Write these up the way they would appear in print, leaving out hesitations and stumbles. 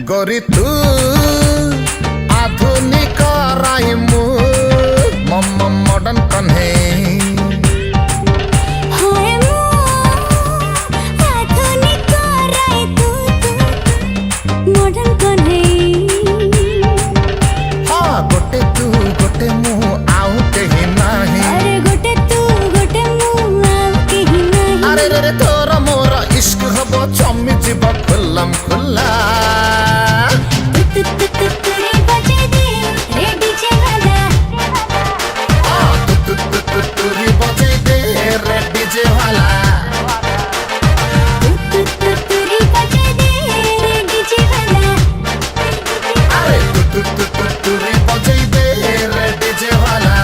गोरी तू आधुनिक राइमु मम मॉडर्न कन्हे मॉडर्न कन्हे हाँ गोटे तू गोटे मु आउ कहीं नाही अरे गोटे तू गोटे मु आउ कहीं नाही अरे रे तोर मोर इश्क हबो चम्मी जीव खुल्लम खुल्ला तुरी बजे दे रे डीजे वाला तुरी बजे दे रे डीजे वाला तुरी बजे दे रे डीजे वाला अरे तुरी बजे दे रे डीजे वाला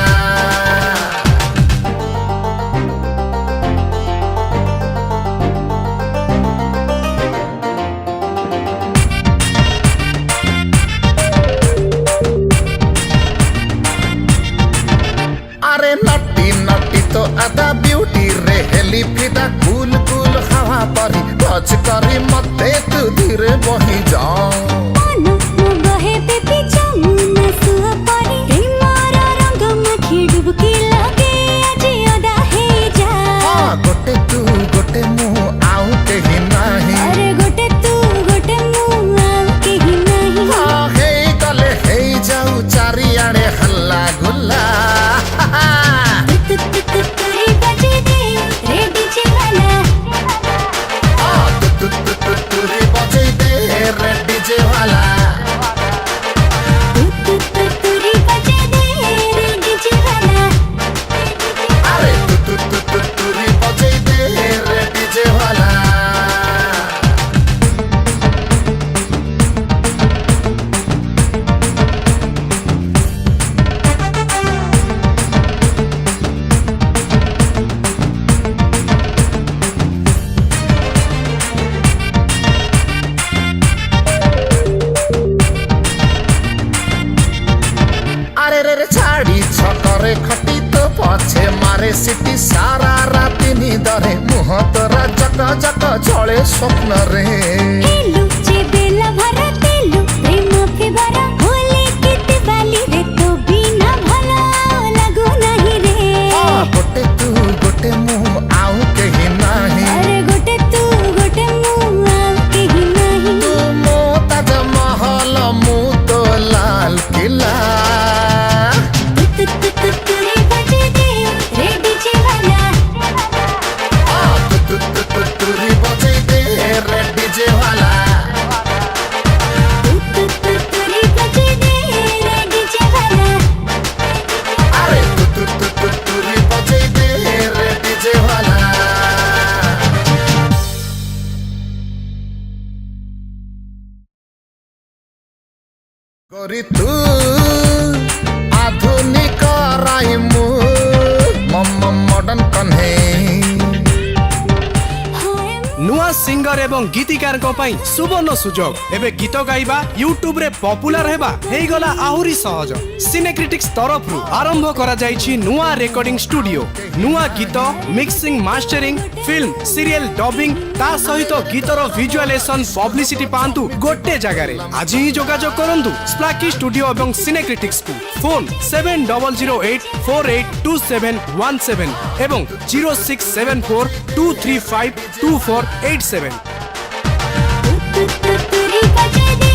अरे नटी नटी तो अदा ब्यूटी रे हेली फिदा कूल कूल हवा परी टच करी मते तू धीरे बही जाओ मनु बहे पे पिचाऊ न सुहा परी प्रेमारा रंग मखी डुबकी लगे अजी अदा हे जा गोटे तू गोटे मुँह आउ कहीं नाही अरे गोटे तू गोटे मु आउ कहीं नाही हे गले हे जाऊ चारियाड़े हल्ला गुल्ला तुरी बजे दे रे डीजे वाला तुरी बजे दे रे डीजे वाला तुरी बजे दे रे डीजे वाला अरे तुरी बजे दे रे डीजे वाला अरे रे छाड़ी छकरे खटी तो पछे मारे सिटी सारा राति निदरे मुह तोरा जक जक चले स्वप्न रे हेलु जे बेला भरा तेलु प्रेम फिबारा होले केते बाली रे तो बिना भला लागो नाही रे गोटे तू गोटे मुँह आउ कहीं नाही अरे गोटे तू गोटे मु आउ कहीं नाही तू मो ताज महल मु तो लाल किला तुरी बजे दे रे डीजे वाला तुरी बजे दे रे डीजे वाला तुरी बजे दे रे डीजे वाला अरे तुरी बजे दे रे डीजे वाला गोरी तू आधुनिक राइमु मम मॉडर्न कन्हे नुआ सिंगर एवं गीतिकार को पाई सुवर्ण सुजोग एबे गीत गाइबा यूट्यूब रे पॉपुलर हेबा हेई गला आहुरी सहज सिनेक्रिटिक्स तरफ रु आरंभ करा जाईछि नुआ रेकॉर्डिंग स्टूडियो नुआ गीत mixing mastering film serial dubbing ता सहित गीतर विजुअलाइजेशन पब्लिसिटी पांतु गोटे जगह रे आज ही जोगाजोग करंतु स्प्लाकी स्टूडियो एवं सिनेक्रिटिक्स को फोन 7008482717 एवं 0674235247 तुरी बजे दे